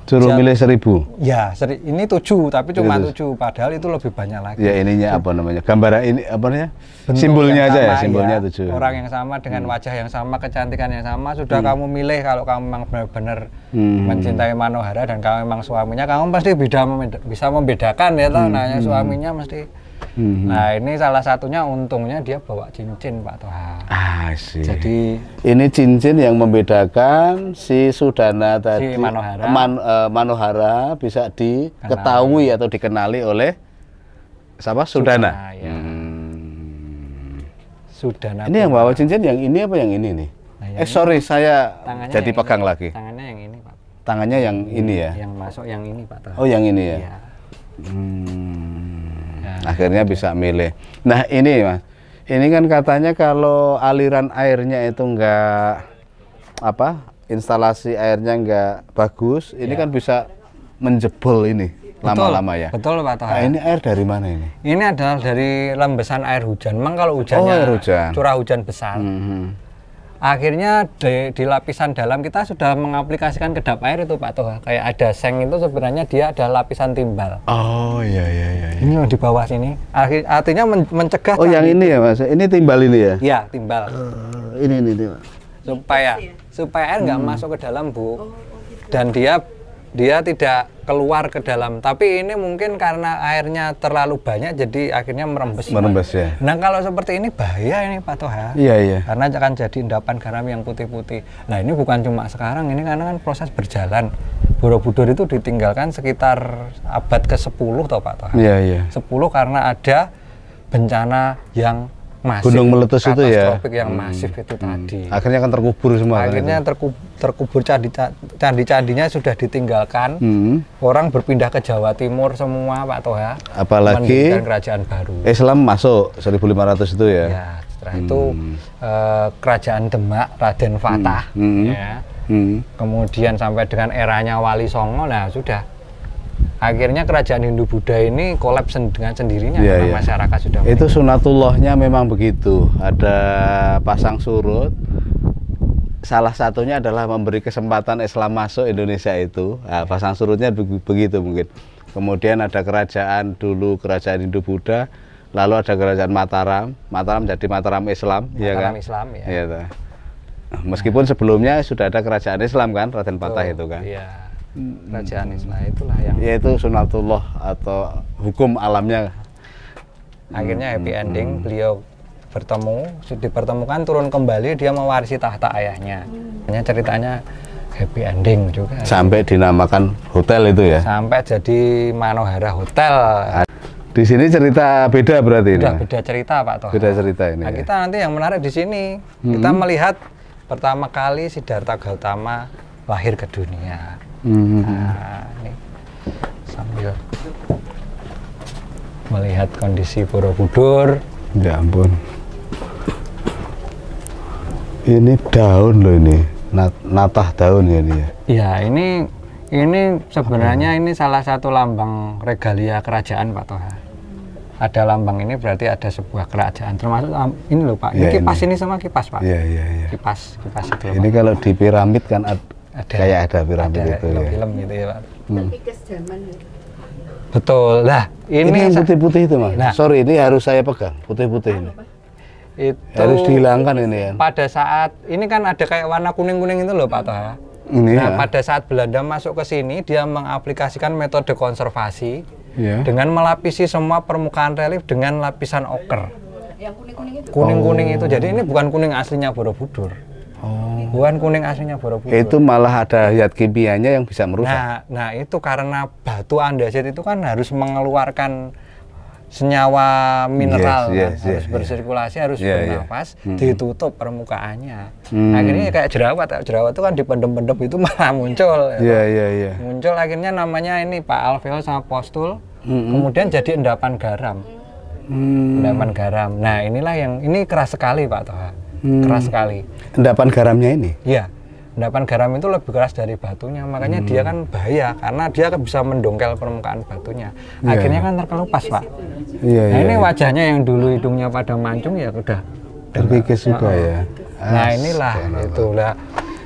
Suruh milih 1000. ya ini 7, tapi cuma Itu 7. Padahal itu lebih banyak lagi. Ya ininya apa namanya? Gambaran ini apa namanya? Bentuk Simbolnya yang aja ya, sama, simbolnya ya. 7. Orang yang sama dengan wajah yang sama, kecantikan yang sama, sudah kamu milih. Kalau kamu memang benar-benar mencintai Manohara dan kamu memang suaminya, kamu pasti bisa membedakan ya toh. Nah, yang suaminya mesti. Nah, ini salah satunya untungnya dia bawa cincin, Pak Toha. Ah, sih. Jadi Ini cincin yang membedakan si Sudana tadi, Si Manohara. Manohara bisa diketahui atau dikenali oleh siapa? Sudana. ya. Sudana. Ini yang bawa cincin yang ini apa yang ini nih? Nah, yang Sorry, saya Tangannya jadi yang pegang ini. lagi. Tangannya yang ini, Pak. Tangannya yang ini ya. Yang masuk yang ini, Pak Toha. Oh, yang ini ya. Iya. Akhirnya bisa milih. Nah, ini Mas. Ini kan katanya kalau aliran airnya itu enggak apa? Instalasi airnya enggak bagus, ini kan bisa menjebol ini lama-lama ya. Betul, Pak Toha. Nah, ini air dari mana ini? Ini adalah dari lembesan air hujan. Memang kalau hujannya air hujan. curah hujan besar, akhirnya di lapisan dalam kita sudah mengaplikasikan kedap air itu, Pak Toha. Kayak ada seng itu sebenarnya dia ada lapisan timbal. Oh iya. Ini yang di bawah sini. Artinya mencegah. Oh yang ini ya Mas, ini timbal ini ya? Iya, timbal. Ini Mas. Supaya air nggak masuk ke dalam, Bu. Dan dia tidak keluar ke dalam. Tapi ini mungkin karena airnya terlalu banyak jadi akhirnya merembes. Merembes ya. Nah kalau seperti ini bahaya ini, Pak Toha. Iya. Karena akan jadi endapan garam yang putih-putih. Nah ini bukan cuma sekarang, ini karena kan proses berjalan. Borobudur itu ditinggalkan sekitar abad ke-10 toh, Pak Toha. Iya. 10 karena ada bencana yang masif. Gunung meletus itu ya? Katastrofik yang masif itu tadi. Akhirnya kan terkubur semua. Akhirnya terkubur candi-candinya sudah ditinggalkan. Orang berpindah ke Jawa Timur semua, Pak Toha. Apalagi mendirikan kerajaan baru. Islam masuk 1500 itu ya. Ya, setelah itu kerajaan Demak Raden Fatah ya. Kemudian sampai dengan eranya Wali Songo, nah sudah. Akhirnya kerajaan Hindu Buddha ini kolaps dengan sendirinya karena masyarakat sudah. Itu sunatullahnya memang begitu. Ada pasang surut. Salah satunya adalah memberi kesempatan Islam masuk Indonesia itu. Nah, pasang surutnya begitu mungkin. Kemudian ada kerajaan Hindu Buddha, lalu ada kerajaan Mataram. Mataram jadi Mataram Islam, ya kan? Islam ya. Iya, meskipun sebelumnya sudah ada kerajaan Islam kan, Raden Patah itu kan. Iya. Kerajaan Islam itulah yang yaitu sunatullah atau hukum alamnya. Akhirnya happy ending, beliau dipertemukan, turun kembali, dia mewarisi tahta ayahnya. Ceritanya happy ending juga. Sampai dinamakan hotel itu ya. Sampai jadi Manohara Hotel. Di sini cerita beda berarti ini. Udah beda cerita Pak Toha. Beda cerita ini. Nah, ya? kita nanti yang menarik di sini, kita melihat pertama kali Siddhartha Gautama lahir ke dunia. Nah, ini sambil melihat kondisi Borobudur. Ya ampun. Ini daun loh ini, natah daun ya ini ya. Ya, ini sebenarnya ini salah satu lambang regalia kerajaan Pak Toha. Ada lambang ini berarti ada sebuah kerajaan, termasuk ini loh Pak. Ini Ya, kipas ini sama kipas Pak. Iya, iya, iya. Kipas itu. Ini Pak. kalau di piramid kan Ada, kayak ada piramid ada itu ya. film gitu ya Pak. Tapi ke zaman Betul. Lah, Ini yang putih-putih itu Mas. Nah. Sorry, ini harus saya pegang, putih-putih ini. itu Harus dihilangkan ini ya. pada saat ini kan ada kayak warna kuning-kuning itu loh Pak Toha. Ini Nah, ya. pada saat Belanda masuk ke sini, dia mengaplikasikan metode konservasi Ya. dengan melapisi semua permukaan relief dengan lapisan oker. yang kuning-kuning itu. Kuning-kuning itu. Jadi ini bukan kuning aslinya Borobudur. Oh. Bukan kuning aslinya Borobudur. Itu malah ada zat kimianya yang bisa merusak. Nah, itu karena batu andesit itu kan harus mengeluarkan senyawa mineral, Yes, kan? Harus yes, bersirkulasi, harus Yeah, yeah. bernafas, ditutup permukaannya. Akhirnya kayak jerawat itu kan dipendem-pendem itu malah muncul. Iya, iya, iya. Muncul akhirnya namanya ini Pak Alveol sama Postul, kemudian jadi endapan garam. Endapan garam. Nah, inilah yang ini keras sekali Pak Toha. Keras sekali. Endapan garamnya ini. Iya. Endapan garam itu lebih keras dari batunya, makanya dia kan bahaya karena dia kan bisa mendongkel permukaan batunya. Akhirnya kan terkelupas Pak. Iya, Nah, iya. ini wajahnya yang dulu hidungnya pada mancung ya udah terkikis juga ya. Nah, inilah itulah.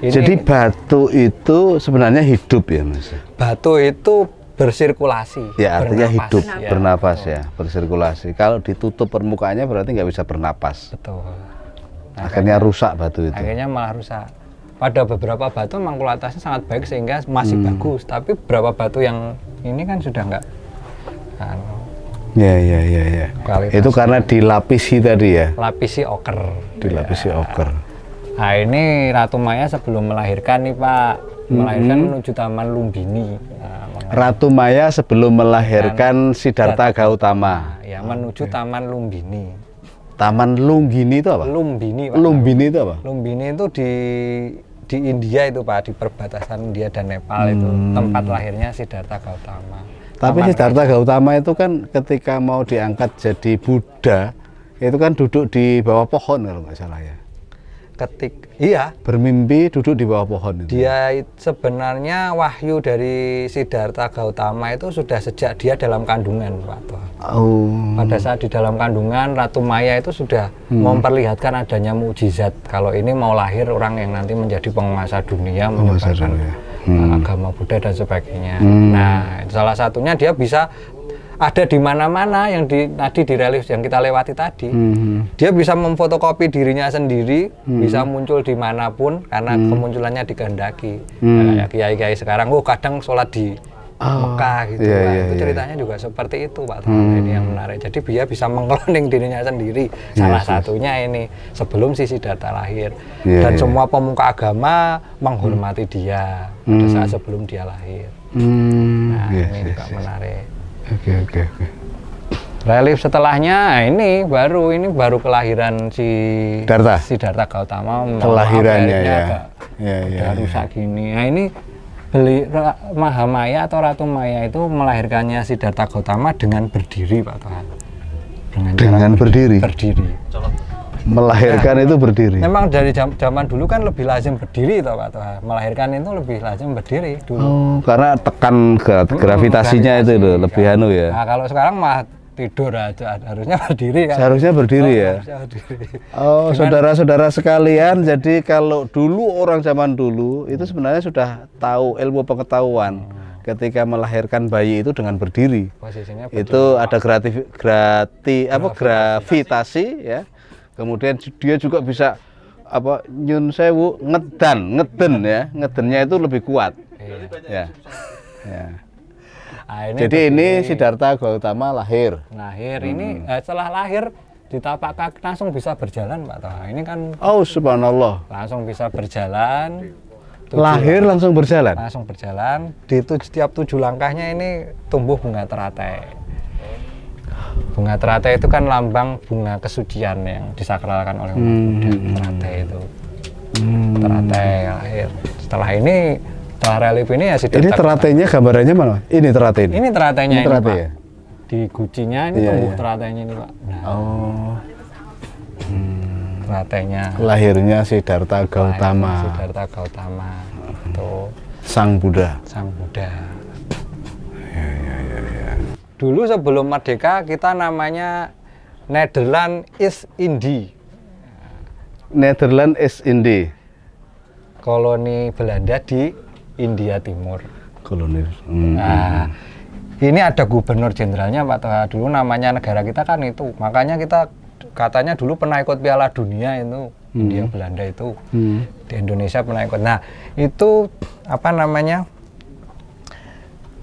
Ini Jadi batu itu sebenarnya hidup ya Mas. batu itu bersirkulasi. Ya artinya bernapas. hidup, Ya, bernapas ya, bersirkulasi. Kalau ditutup permukaannya berarti nggak bisa bernapas. betul. Akhirnya rusak batu itu. Akhirnya malah rusak. Pada beberapa batu memang kualitasnya sangat baik sehingga masih bagus, tapi beberapa batu yang ini kan sudah enggak kan, Ya, ya, ya, ya. kualitas. Itu karena dilapisi tadi ya, Lapisi oker. dilapisi oker. Nah, ini Ratu Maya sebelum melahirkan nih Pak, melahirkan menuju Taman Lumbini. Nah, Ratu Maya sebelum melahirkan Siddhartha Gautama. ya menuju Taman Lumbini. Taman Lunggini itu apa? Lumbini Pak. Lumbini itu apa? Lumbini itu di India itu Pak, di perbatasan India dan Nepal itu tempat lahirnya Siddhartha Gautama. Tapi Taman Siddhartha Gautama itu kan ketika mau diangkat jadi Buddha, itu kan duduk di bawah pohon kalau nggak salah ya. Iya, Bermimpi duduk di bawah pohon itu. sebenarnya wahyu dari Siddhartha Gautama itu sudah sejak dia dalam kandungan Pak Toha. Oh. Pada saat di dalam kandungan, Ratu Maya itu sudah memperlihatkan adanya mukjizat kalau ini mau lahir orang yang nanti menjadi penguasa dunia, Penguasa menyebarkan dunia. agama Buddha dan sebagainya. Nah, salah satunya dia bisa ada di mana-mana yang tadi di relief yang kita lewati tadi. Dia bisa memfotokopi dirinya sendiri, bisa muncul dimanapun karena kemunculannya dikehendaki. Nah, kayak kiai-kiai sekarang, kadang sholat di Mekah gitu. iya, Nah, iya, itu iya. ceritanya juga seperti itu Pak Toha. Ini yang menarik. Jadi dia bisa mengkloning dirinya sendiri. Salah satunya ini sebelum si Siddhartha lahir. Iya, Dan iya. semua pemuka agama menghormati dia pada saat sebelum dia lahir. Nah, Yes, ini yes, juga yes. menarik. Oke, oke, oke. Relief setelahnya ini baru kelahiran si Siddhartha? Siddhartha Gautama. Kelahirannya Akhirnya ya. agak Ya, ya, udah ya. rusak gini. Nah, ini Mahamaya atau Ratu Maya itu melahirkannya Siddhartha Gautama dengan berdiri Pak Toha. Dengan cara berdiri? Berdiri. Melahirkan itu berdiri. Memang dari zaman dulu kan lebih lazim berdiri toh Pak Toha. Melahirkan itu lebih lazim berdiri dulu. Oh, karena tekan gravitasinya itu loh, lebih kan. anu ya. Nah, kalau sekarang mah tidur aja, harusnya berdiri kan. Seharusnya berdiri ya. Harusnya berdiri. Oh, saudara-saudara sekalian, jadi kalau dulu orang zaman dulu itu sebenarnya sudah tahu ilmu pengetahuan ketika melahirkan bayi itu dengan berdiri. Posisinya berdiri. Itu ada gravitasi ya. Kemudian dia juga bisa nyun sewu ngeden ya. Ngedennya itu lebih kuat. Iya. Ya. Ya. Nah, Jadi ini berdiri. Siddhartha Gautama lahir. Lahir ini setelah lahir di tapak kaki langsung bisa berjalan Pak Toha. Ini kan Oh, subhanallah. langsung bisa berjalan. Lahir langsung berjalan. Langsung berjalan. Di setiap 7 langkahnya ini tumbuh bunga teratai. Bunga teratai itu kan lambang bunga kesucian yang disakralkan oleh umat Buddha. Teratai itu. Teratai lahir. Setelah relief ini ya Siddhartha. Ini teratainya gambarannya mana? Ini teratai ini. Ini teratainya ini, teratai Pak. ya? Di gucinya ini tumbuh teratainya ini, Pak. Nah, teratainya. Lahirnya Siddhartha Gautama. Siddhartha Gautama. Itu Sang Buddha. Sang Buddha. Dulu sebelum merdeka kita namanya Nederland East Indie. Nederland East Indie. Koloni Belanda di India Timur. Koloni. Nah, ini ada gubernur jenderalnya Pak Toha. Dulu namanya negara kita kan itu. Makanya kita katanya dulu pernah ikut Piala Dunia itu. India Belanda itu. Di Indonesia pernah ikut. Nah, itu apa namanya?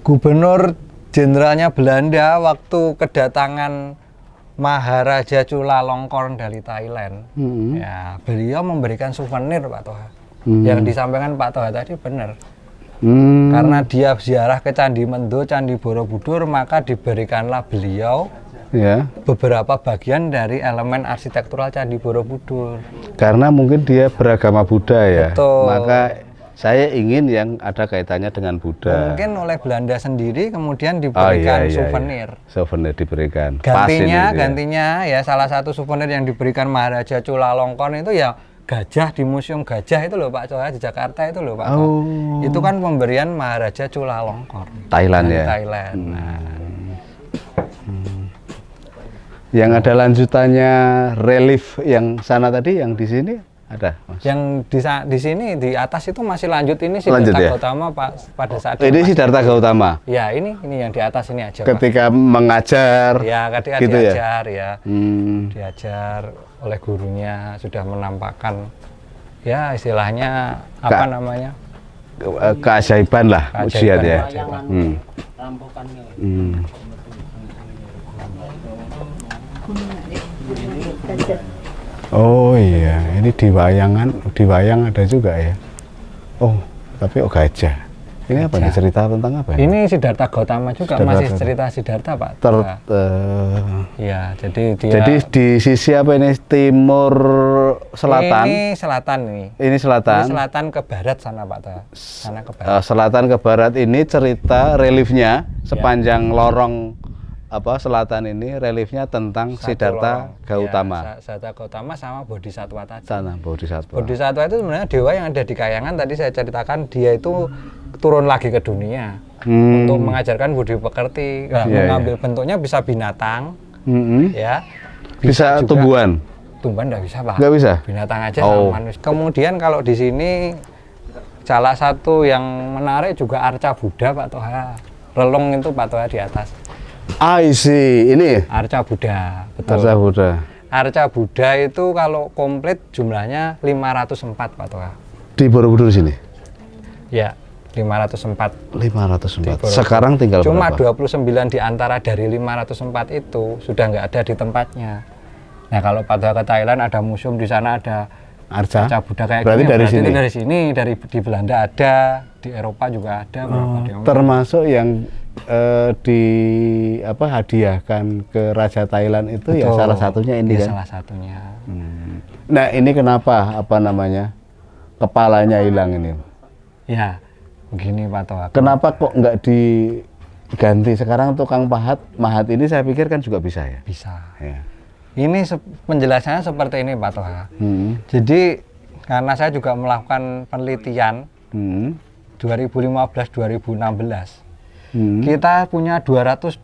Gubernur jenderalnya Belanda waktu kedatangan Maharaja Chulalongkorn dari Thailand. Ya, beliau memberikan souvenir Pak Toha. Yang disampaikan Pak Toha tadi benar. Karena dia ziarah ke Candi Mendo, Candi Borobudur, maka diberikanlah beliau beberapa bagian dari elemen arsitektural Candi Borobudur. Karena mungkin dia beragama Buddha ya. Betul. Maka saya ingin yang ada kaitannya dengan Buddha. Mungkin oleh Belanda sendiri kemudian diberikan souvenir. Souvenir diberikan. Gantinya ya salah satu souvenir yang diberikan Maharaja Chulalongkorn itu ya gajah di Museum Gajah itu loh Pak Toha di Jakarta itu loh Pak. Itu kan pemberian Maharaja Chulalongkorn. Thailand ya. Thailand. Nah. Yang ada lanjutannya relief yang sana tadi, yang di sini ada. Mas. Yang di sini di atas itu masih lanjut ini Lanjut, Siddhartha ya? Gautama Pak pada saat Ini Siddhartha Gautama. Ya ini yang di atas ini aja Ketika mengajar. Pak. Ya ketika gitu diajar ya. Diajar oleh gurunya sudah menampakkan ya istilahnya apa namanya keajaiban lah ujian ya. Oh iya, ini di wayang ada juga ya. Oh, tapi gajah. Ini apa nih, cerita tentang apa ya? Ini Siddhartha Gautama juga, masih cerita Siddhartha Pak. Ya, jadi di sisi apa ini, timur selatan? Ini selatan nih. Ini selatan. Ini selatan ke barat sana Pak. Sana ke barat. Selatan ke barat ini cerita reliefnya sepanjang lorong selatan ini reliefnya tentang Siddhartha Gautama. Siddhartha Gautama sama Bodhisattva tadi. Sana Bodhisattva. Bodhisattva itu sebenarnya dewa yang ada di Kayangan, tadi saya ceritakan dia itu turun lagi ke dunia untuk mengajarkan budi pekerti. Mengambil bentuknya bisa binatang, ya. Bisa juga, tumbuhan. Tumbuhan nggak bisa Pak. Nggak bisa. Binatang aja sama manusia. Kemudian kalau di sini salah satu yang menarik juga Arca Buddha Pak Toha. Relung itu Pak Toha di atas. I see, ini Arca Buddha, betul. Arca Buddha. Arca Buddha itu kalau komplit jumlahnya 504 Pak Toha. Di Borobudur sini? Ya, 504. 504. Sekarang tinggal cuma berapa? 29 di antara dari 504 itu sudah nggak ada di tempatnya. Nah, kalau Pak Toha ke Thailand ada museum di sana ada Arca Buddha kayak berarti gini. Dari sini? Dari sini, di Belanda ada, di Eropa juga ada. Termasuk yang hadiahkan ke Raja Thailand itu. Betul. Ya salah satunya ini kan? Salah satunya. Nah ini kenapa kepalanya hilang ini? Ya begini Pak Toha. Kenapa kok nggak diganti sekarang tukang mahat ini, saya pikir kan juga bisa ya? Bisa. Ya. Ini penjelasannya seperti ini Pak Toha. Jadi karena saya juga melakukan penelitian 2015-2016. Kita punya 228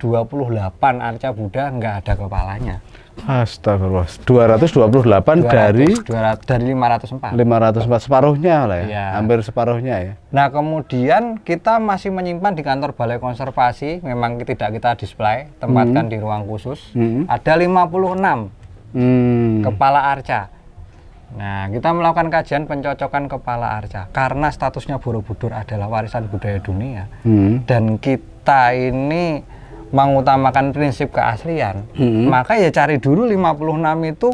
Arca Buddha nggak ada kepalanya. Astagfirullah. 228 dari 504. 504, separuhnya lah ya. Hampir separuhnya ya. Nah, kemudian kita masih menyimpan di kantor Balai Konservasi, memang tidak kita display, tempatkan di ruang khusus. Ada 56 kepala arca. Nah, kita melakukan kajian pencocokan kepala arca karena statusnya Borobudur adalah warisan budaya dunia. Dan kita ini mengutamakan prinsip keaslian. Maka ya cari dulu 56 itu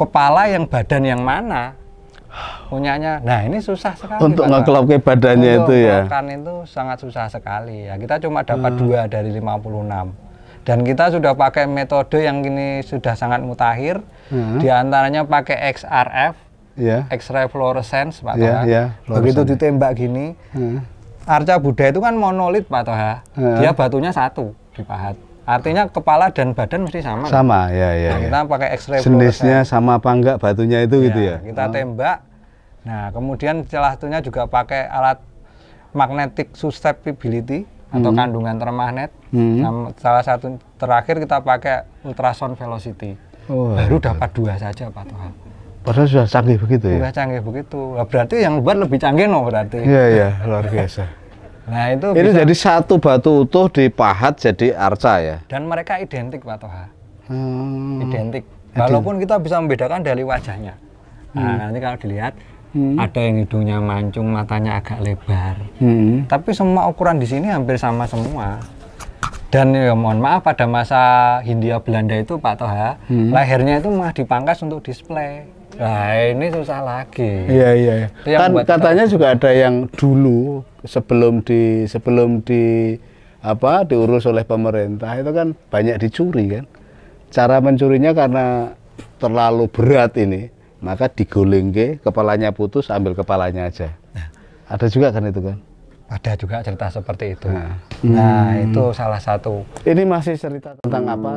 kepala yang badan yang mana. punyanya. Nah ini susah sekali Untuk Pak Toha. ngeklopke badannya Untuk itu ya. makan itu sangat susah sekali ya. Kita cuma dapat 2 dari 56. Dan kita sudah pakai metode yang kini sudah sangat mutakhir. Di antaranya pakai XRF, Ya. X-ray fluorescence Pak Ya, Toha. ya, Begitu fluorescence. ditembak gini, arca Buddha itu kan monolit Pak Toha. Dia batunya satu dipahat. Artinya kepala dan badan mesti sama. Sama, ya, ya. Nah, ya. kita pakai X-ray Jenisnya fluorescence. sama apa enggak batunya itu gitu ya? Kita tembak. Nah, kemudian setelah itunya juga pakai alat magnetic susceptibility atau kandungan termagnet. Nah, salah satu terakhir kita pakai ultrasound velocity. Oh, Baru dapat 2 saja Pak Toha. padahal sudah canggih begitu ya? Sudah canggih begitu. Nah, berarti yang buat lebih canggih no berarti. Iya, iya, luar biasa. Nah, itu Ini bisa. jadi satu batu utuh dipahat jadi arca ya? Dan mereka identik Pak Toha. Hmm. Identik. Walaupun kita bisa membedakan dari wajahnya. Nah, nanti kalau dilihat ada yang hidungnya mancung, matanya agak lebar. Tapi semua ukuran di sini hampir sama semua. Dan ya mohon maaf pada masa Hindia Belanda itu Pak Toha, lehernya itu malah dipangkas untuk display. Nah, ini susah lagi. Iya, iya. Itu yang Kan buat katanya juga ada yang dulu sebelum diurus oleh pemerintah itu kan banyak dicuri kan. Cara mencurinya karena terlalu berat ini, maka digolengke, kepalanya putus, ambil kepalanya aja. Ada juga kan itu kan? Ada juga cerita seperti itu. Nah, itu salah satu. Ini masih cerita tentang apa?